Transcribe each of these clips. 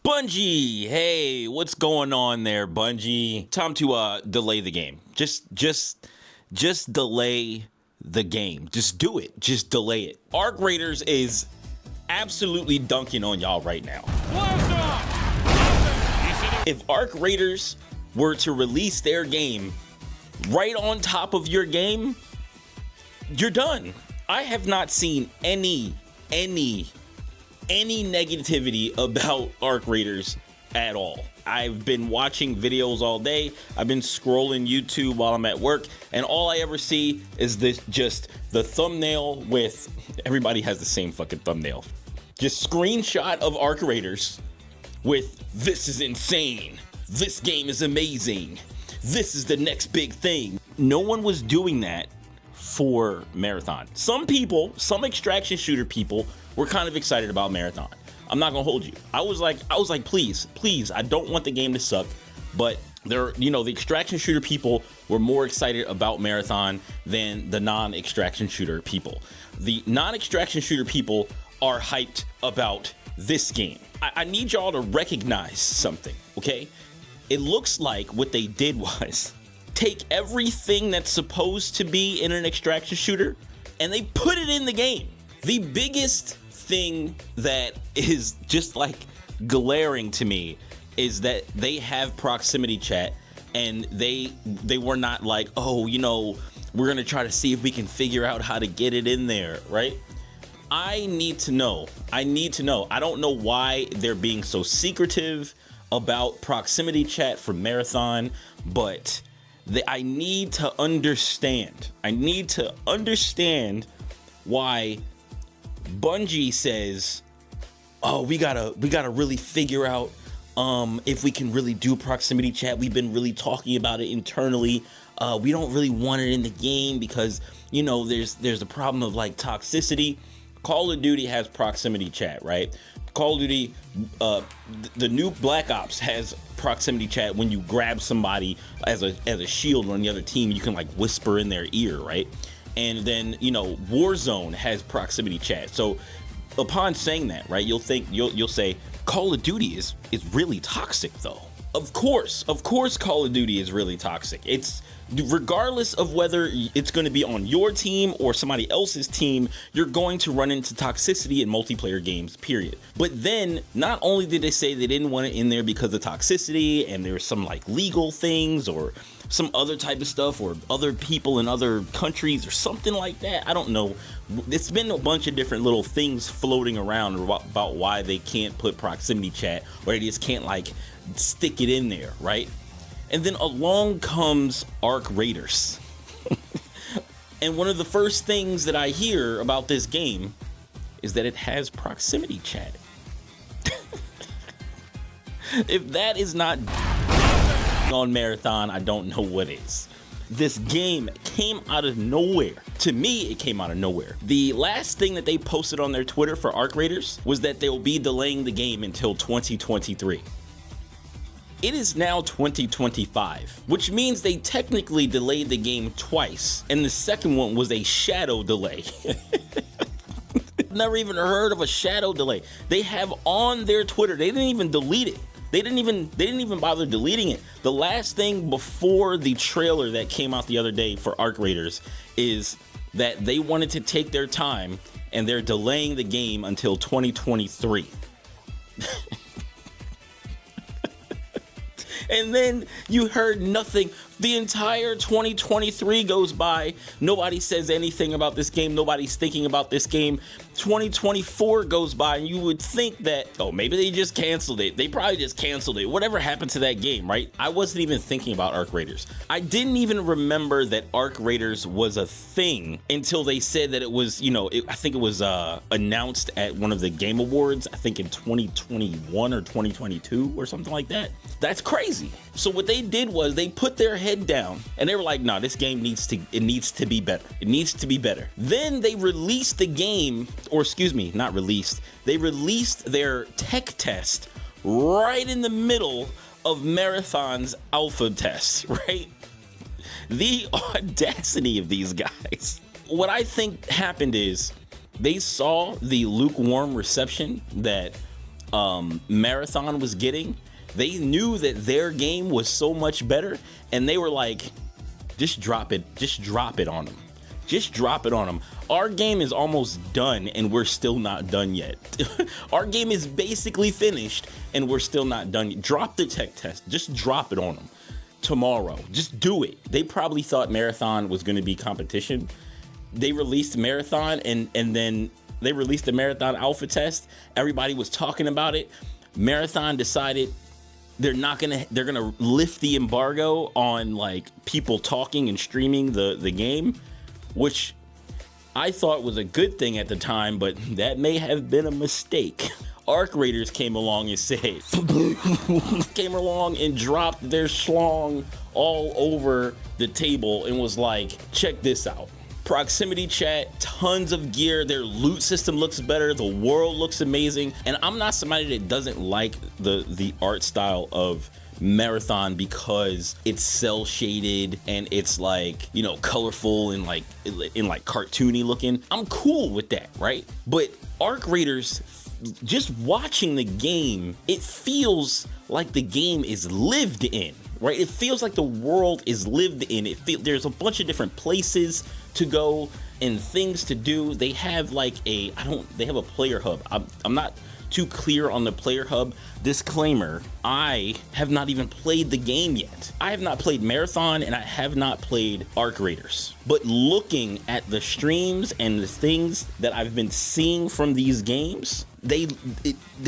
Bungie, hey, what's going on there, Bungie? Time to delay the game. Just delay the game. Just do it. Just delay it. Arc Raiders is absolutely dunking on y'all right now. If Arc Raiders were to release their game right on top of your game, you're done. I have not seen any negativity about Arc Raiders at all. I've been watching videos all day. I've been scrolling YouTube while I'm at work, and all I ever see is just the thumbnail with, everybody has the same fucking thumbnail. Just screenshot of Arc Raiders with, "This is insane. This game is amazing. This is the next big thing." No one was doing that for Marathon. Some people, some extraction shooter people, were kind of excited about Marathon. I'm not gonna hold you. I was like, please, I don't want the game to suck. But the extraction shooter people were more excited about Marathon than the non-extraction shooter people. The non-extraction shooter people are hyped about this game. I need y'all to recognize something, okay? It looks like what they did was take everything that's supposed to be in an extraction shooter and they put it in the game. The biggest thing that is just like glaring to me is that they have proximity chat, and they were not like, oh, we're gonna try to see if we can figure out how to get it in there, right? I need to know. I don't know why they're being so secretive about proximity chat for Marathon, but I need to understand. Why Bungie says, "Oh, we gotta really figure out if we can really do proximity chat. We've been really talking about it internally. We don't really want it in the game because there's a problem of like toxicity." Call of Duty has proximity chat, right? Call of Duty, the new Black Ops has proximity chat. When you grab somebody as a shield on the other team, you can like whisper in their ear, right? And then Warzone has proximity chat. So upon saying that, right, you'll say Call of Duty is really toxic, though. Of course, Call of Duty is really toxic. It's regardless of whether it's going to be on your team or somebody else's team, you're going to run into toxicity in multiplayer games, period. But then not only did they say they didn't want it in there because of toxicity and there's some like legal things or some other type of stuff or other people in other countries or something like that. I don't know. It's been a bunch of different little things floating around about why they can't put proximity chat, or they just can't like stick it in there, right? And then along comes Arc Raiders. And one of the first things that I hear about this game is that it has proximity chat. If that is not on Marathon, I don't know what is. This game came out of nowhere. To me, it came out of nowhere. The last thing that they posted on their Twitter for Arc Raiders was that they'll be delaying the game until 2023. It is now 2025, which means they technically delayed the game twice, and the second one was a shadow delay. Never even heard of a shadow delay. They have on their Twitter, they didn't even delete it. They didn't even bother deleting it. The last thing before the trailer that came out the other day for Arc Raiders is that they wanted to take their time and they're delaying the game until 2023. And then you heard nothing. The entire 2023 goes by. Nobody says anything about this game. Nobody's thinking about this game. 2024 goes by, and you would think that, oh, maybe they just canceled it. They probably just canceled it. Whatever happened to that game, right? I wasn't even thinking about Arc Raiders. I didn't even remember that Arc Raiders was a thing until they said that it was, I think it was announced at one of the Game Awards, I think in 2021 or 2022 or something like that. That's crazy. So what they did was they put their head down and they were like, nah, this game needs to be better. It needs to be better. Then they released the game, or excuse me, not released. They released their tech test right in the middle of Marathon's alpha test, right? The audacity of these guys. What I think happened is they saw the lukewarm reception that Marathon was getting. They knew that their game was so much better, and they were like, just drop it on them. Just drop it on them. Our game is almost done, and we're still not done yet. Our game is basically finished, and we're still not done yet. Drop the tech test. Just drop it on them tomorrow. Just do it. They probably thought Marathon was going to be competition. They released Marathon, and then they released the Marathon alpha test. Everybody was talking about it. Marathon decided they're gonna lift the embargo on like people talking and streaming the game, which I thought was a good thing at the time, but that may have been a mistake. Arc Raiders came along and said, came along and dropped their schlong all over the table and was like, check this out. Proximity chat, tons of gear, their loot system looks better, the world looks amazing. And I'm not somebody that doesn't like the art style of Marathon because it's cell shaded and it's like, you know, colorful and like cartoony looking. I'm cool with that, right? But Arc Raiders, just watching the game, it feels like the game is lived in, right? It feels like the world is lived in. There's a bunch of different places to go and things to do. They have like they have a player hub. I'm not too clear on the player hub. Disclaimer, I have not even played the game yet. I have not played Marathon and I have not played Arc Raiders. But looking at the streams and the things that I've been seeing from these games, they're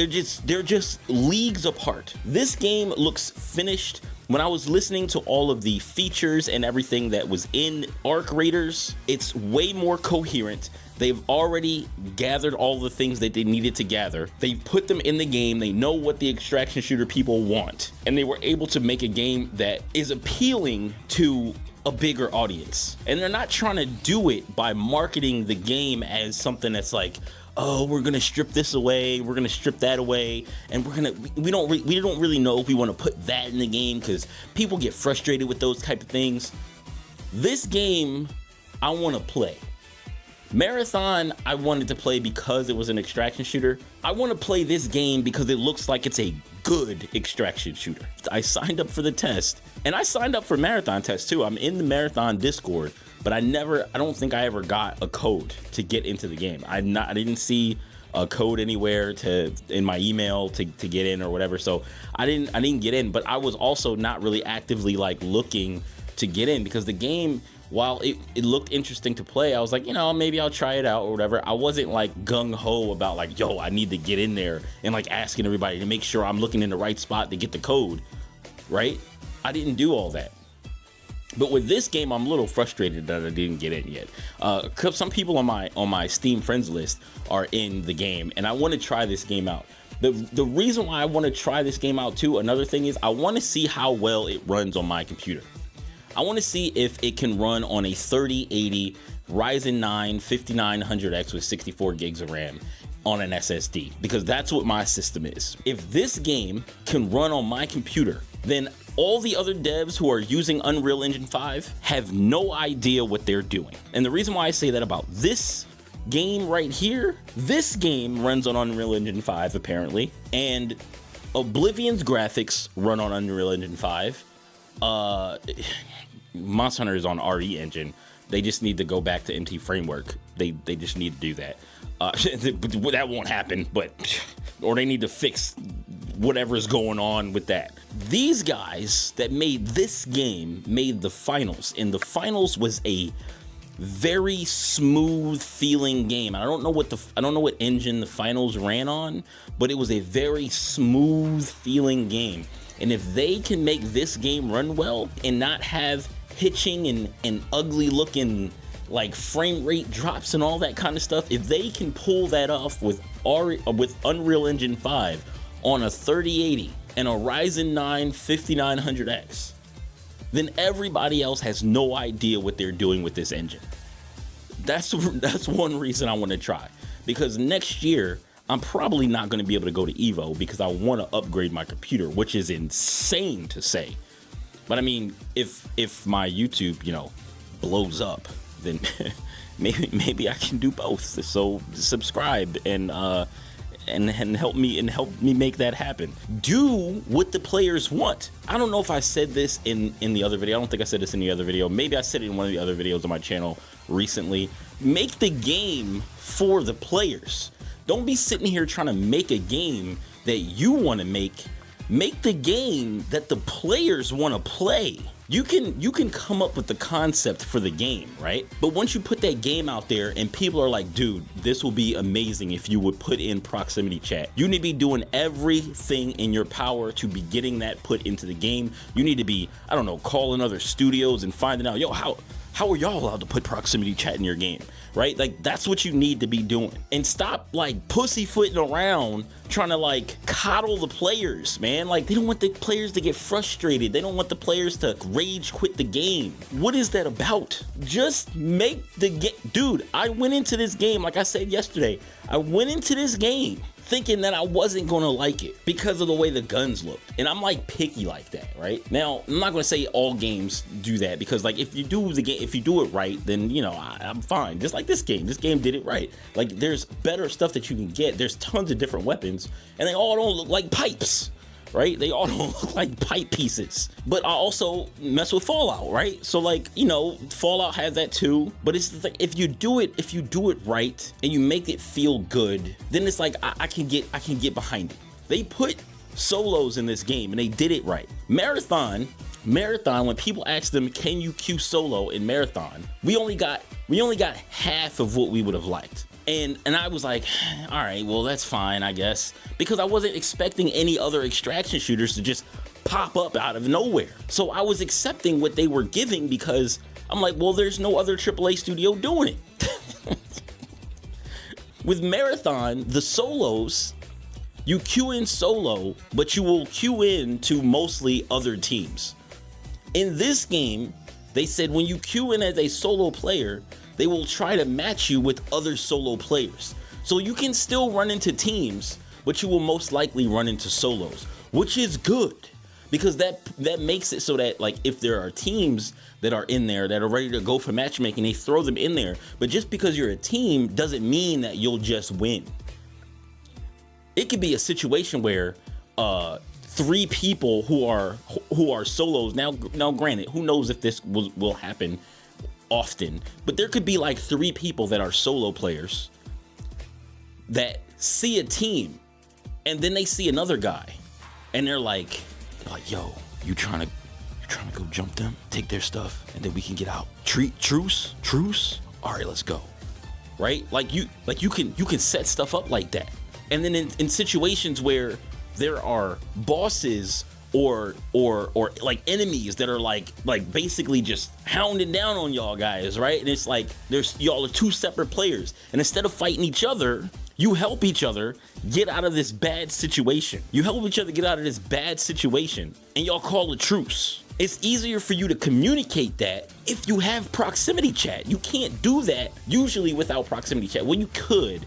just leagues apart. This game looks finished. When I was listening to all of the features and everything that was in Arc Raiders, it's way more coherent. They've already gathered all the things that they needed to gather. They've put them in the game. They know what the extraction shooter people want. And they were able to make a game that is appealing to a bigger audience. And they're not trying to do it by marketing the game as something that's like, oh, we're gonna strip this away, we're gonna strip that away, and we don't really know if we want to put that in the game because people get frustrated with those type of things. This game, I want to play. Marathon, I wanted to play because it was an extraction shooter. I want to play this game because it looks like it's a good extraction shooter. I signed up for the test, and I signed up for Marathon test too. I'm in the Marathon Discord, but I don't think I ever got a code to get into the game. I didn't see a code anywhere in my email to get in or whatever. So I didn't get in, but I was also not really actively like looking to get in because the game, while it looked interesting to play, I was like, you know, maybe I'll try it out or whatever. I wasn't like gung-ho about like, yo, I need to get in there and like asking everybody to make sure I'm looking in the right spot to get the code, right? I didn't do all that. But with this game, I'm a little frustrated that I didn't get in yet. Cause some people on my Steam friends list are in the game, and I want to try this game out. The reason why I want to try this game out too, another thing is I want to see how well it runs on my computer. I want to see if it can run on a 3080 Ryzen 9 5900X with 64 gigs of RAM on an SSD, because that's what my system is. If this game can run on my computer, then all the other devs who are using Unreal Engine 5 have no idea what they're doing. And the reason why I say that about this game right here, this game runs on Unreal Engine 5 apparently, and Oblivion's graphics run on Unreal Engine 5. Monster Hunter is on RE Engine. They just need to go back to MT Framework. They just need to do that. That won't happen, or they need to fix whatever's going on with that. These guys that made this game made the finals, and the finals was a very smooth feeling game. I don't know what engine the finals ran on, but it was a very smooth feeling game. And if they can make this game run well and not have hitching and ugly looking like frame rate drops and all that kind of stuff, if they can pull that off with Unreal Engine 5 on a 3080 and a Ryzen 9 5900X, then everybody else has no idea what they're doing with this engine. That's one reason I want to try, because next year I'm probably not going to be able to go to Evo because I want to upgrade my computer, which is insane to say. But I mean, if my YouTube, blows up, then maybe I can do both. So subscribe and and help me make that happen. Do what the players want. I don't know if I said this in the other video. I don't think I said this in the other video. Maybe I said it in one of the other videos on my channel recently. Make the game for the players. Don't be sitting here trying to make a game that you want to make. Make the game that the players want to play. You can come up with the concept for the game, right? But once you put that game out there and people are like, dude, this will be amazing if you would put in proximity chat. You need to be doing everything in your power to be getting that put into the game. You need to be, I don't know, calling other studios and finding out, yo, how are y'all allowed to put proximity chat in your game, right? Like, that's what you need to be doing. And stop like pussyfooting around trying to like coddle the players, man. Like, they don't want the players to get frustrated. They don't want the players to rage quit the game. What is that about? Just make the game. Dude, I went into this game, like I said yesterday, I went into this game thinking that I wasn't gonna like it because of the way the guns looked. And I'm like picky like that, right? Now, I'm not gonna say all games do that, because like if you do it right, then you know, I'm fine. Just like this game did it right. Like, there's better stuff that you can get. There's tons of different weapons and they all don't look like pipes, right? They all don't look like pipe pieces. But I also mess with Fallout, right? So like, you know, Fallout has that too. But it's like, if you do it right and you make it feel good, then it's like I can get behind it. They put solos in this game and they did it right. Marathon, when people asked them, can you queue solo in Marathon, we only got half of what we would have liked. And I was like, all right, well, that's fine, I guess, because I wasn't expecting any other extraction shooters to just pop up out of nowhere. So I was accepting what they were giving because I'm like, well, there's no other AAA studio doing it. With Marathon, the solos, you queue in solo, but you will queue in to mostly other teams. In this game, they said when you queue in as a solo player, they will try to match you with other solo players. So you can still run into teams, but you will most likely run into solos, which is good, because that makes it so that, like, if there are teams that are in there that are ready to go for matchmaking, they throw them in there. But just because you're a team doesn't mean that you'll just win. It could be a situation where 3 people who are solos. Now granted, who knows if this will happen often, but there could be like 3 people that are solo players that see a team and then they see another guy and they're like, yo, you trying to go jump them, take their stuff, and then we can get out. Truce. All right, let's go. Right? Like you can set stuff up like that. And then in situations where there are bosses or like enemies that are like basically just hounding down on y'all guys, right? And it's like y'all are 2 separate players, and instead of fighting each other, you help each other get out of this bad situation. And y'all call a truce. It's easier for you to communicate that if you have proximity chat. You can't do that usually without proximity chat. Well, you could,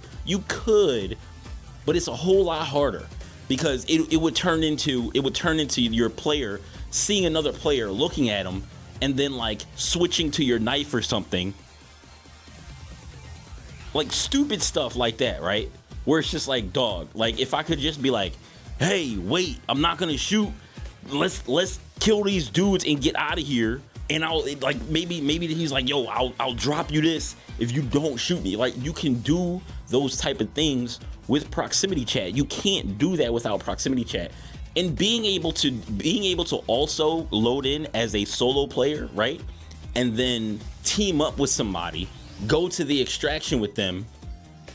but it's a whole lot harder. Because it would turn into your player seeing another player, looking at him, and then like switching to your knife or something. Like stupid stuff like that, right? Where it's just like, dog, like if I could just be like, hey, wait, I'm not gonna shoot. Let's kill these dudes and get out of here. And I'll like maybe he's like, yo, I'll drop you this if you don't shoot me. Like, you can do those type of things with proximity chat. You can't do that without proximity chat. And being able to also load in as a solo player, right? And then team up with somebody, go to the extraction with them,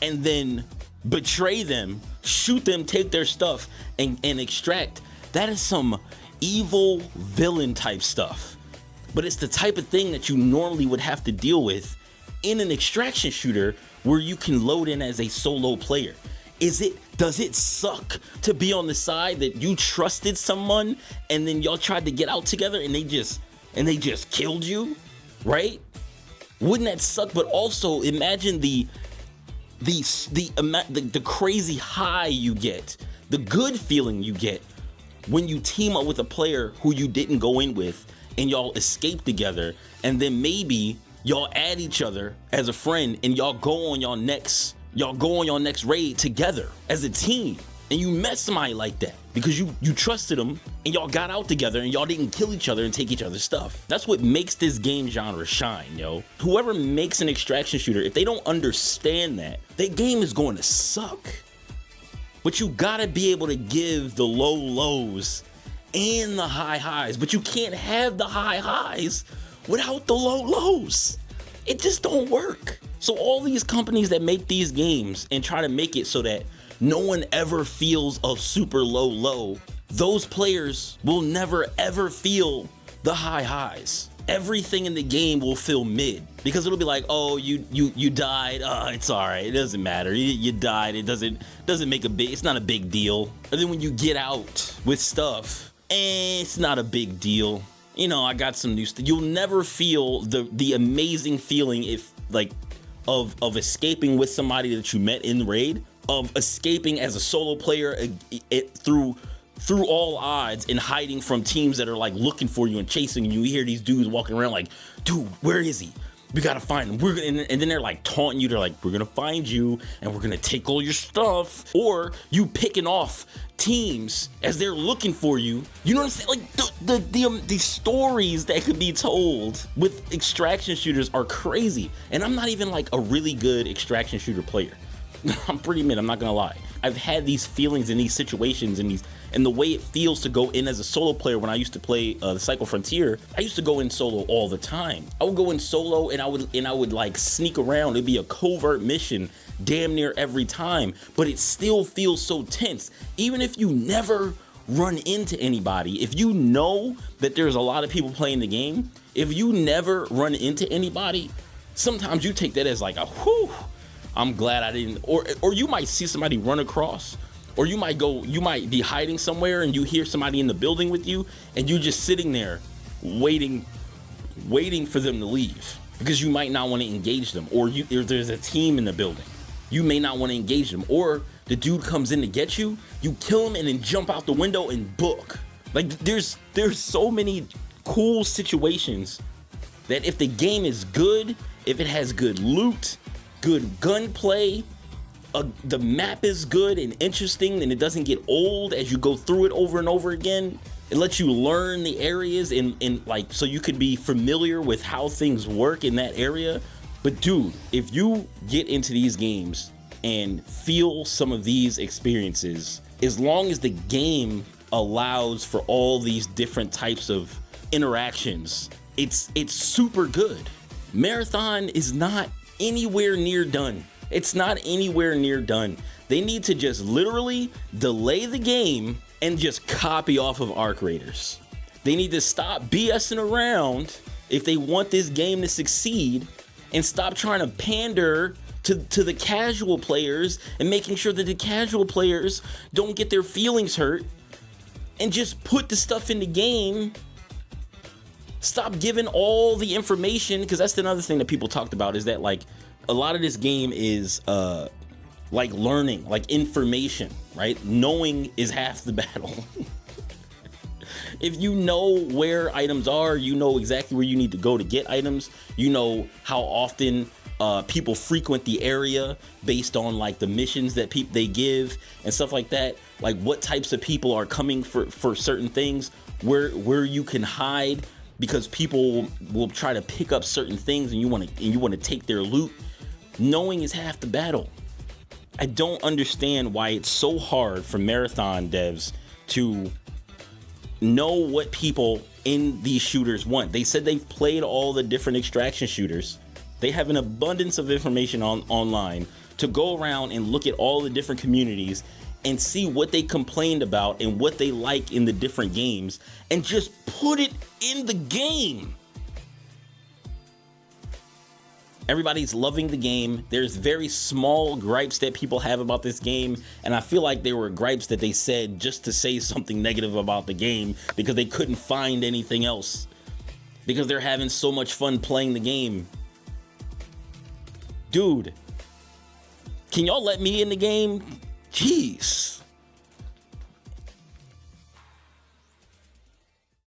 and then betray them, shoot them, take their stuff, and extract. That is some evil villain type stuff. But it's the type of thing that you normally would have to deal with in an extraction shooter where you can load in as a solo player. Does it suck to be on the side that you trusted someone and then y'all tried to get out together and they just killed you, right? Wouldn't that suck? But also imagine the crazy high you get, the good feeling you get when you team up with a player who you didn't go in with and y'all escape together, and then maybe y'all add each other as a friend and y'all go on y'all next y'all go on your next raid together as a team, and you met somebody like that because you trusted them and y'all got out together and y'all didn't kill each other and take each other's stuff. That's what makes this game genre shine, yo. Whoever makes an extraction shooter, if they don't understand that, their game is going to suck. But you gotta be able to give the low lows and the high highs, but you can't have the high highs without the low lows. It just don't work. So all these companies that make these games and try to make it so that no one ever feels a super low low, those players will never ever feel the high highs. Everything in the game will feel mid because it'll be like, oh, you died. It's all right. It doesn't matter. You died. It doesn't make it's not a big deal. And then when you get out with stuff, it's not a big deal. You know, I got some new stuff. You'll never feel the amazing feeling of escaping with somebody that you met in raid, of escaping as a solo player through all odds and hiding from teams that are like looking for you and chasing you. You hear these dudes walking around like, dude, where is he? We gotta find him. And then they're like taunting you. They're like, we're gonna find you and we're gonna take all your stuff. Or you picking off teams as they're looking for you. You know what I'm saying? Like the stories that could be told with extraction shooters are crazy. And I'm not even like a really good extraction shooter player. I'm pretty mid, I'm not gonna lie. I've had these feelings in these situations and the way it feels to go in as a solo player. When I used to play the Cycle Frontier, I used to go in solo all the time. I would go in solo and I would like sneak around. It'd be a covert mission damn near every time, but it still feels so tense. Even if you never run into anybody, if you know that there's a lot of people playing the game, if you never run into anybody, sometimes you take that as like a whew, I'm glad I didn't, or you might see somebody run across, or you might be hiding somewhere and you hear somebody in the building with you and you just sitting there waiting for them to leave because you might not want to engage them, or there's a team in the building. You may not want to engage them, or the dude comes in to get you, you kill him and then jump out the window and book. Like there's so many cool situations that if the game is good, if it has good loot, good gunplay, the map is good and interesting and it doesn't get old as you go through it over and over again. It lets you learn the areas and like so you could be familiar with how things work in that area. But dude, if you get into these games and feel some of these experiences, as long as the game allows for all these different types of interactions, it's super good. Marathon is not anywhere near done. It's not anywhere near done. They need to just literally delay the game and just copy off of Arc Raiders. They need to stop BSing around if they want this game to succeed, and stop trying to pander to the casual players and making sure that the casual players don't get their feelings hurt, and just put the stuff in the game. Stop giving all the information, because that's another thing that people talked about, is that like a lot of this game is like learning, like information, right? Knowing is half the battle. If you know where items are, you know exactly where you need to go to get items. You know how often people frequent the area based on like the missions that they give and stuff like that. Like what types of people are coming for certain things, where you can hide, because people will try to pick up certain things and you want to take their loot. Knowing is half the battle. I don't understand why it's so hard for Marathon devs to know what people in these shooters want. They said they've played all the different extraction shooters. They have an abundance of information online to go around and look at all the different communities and see what they complained about and what they like in the different games, and just put it in the game. Everybody's loving the game. There's very small gripes that people have about this game, and I feel like they were gripes that they said just to say something negative about the game because they couldn't find anything else, because they're having so much fun playing the game. Dude, can y'all let me in the game? Jeez.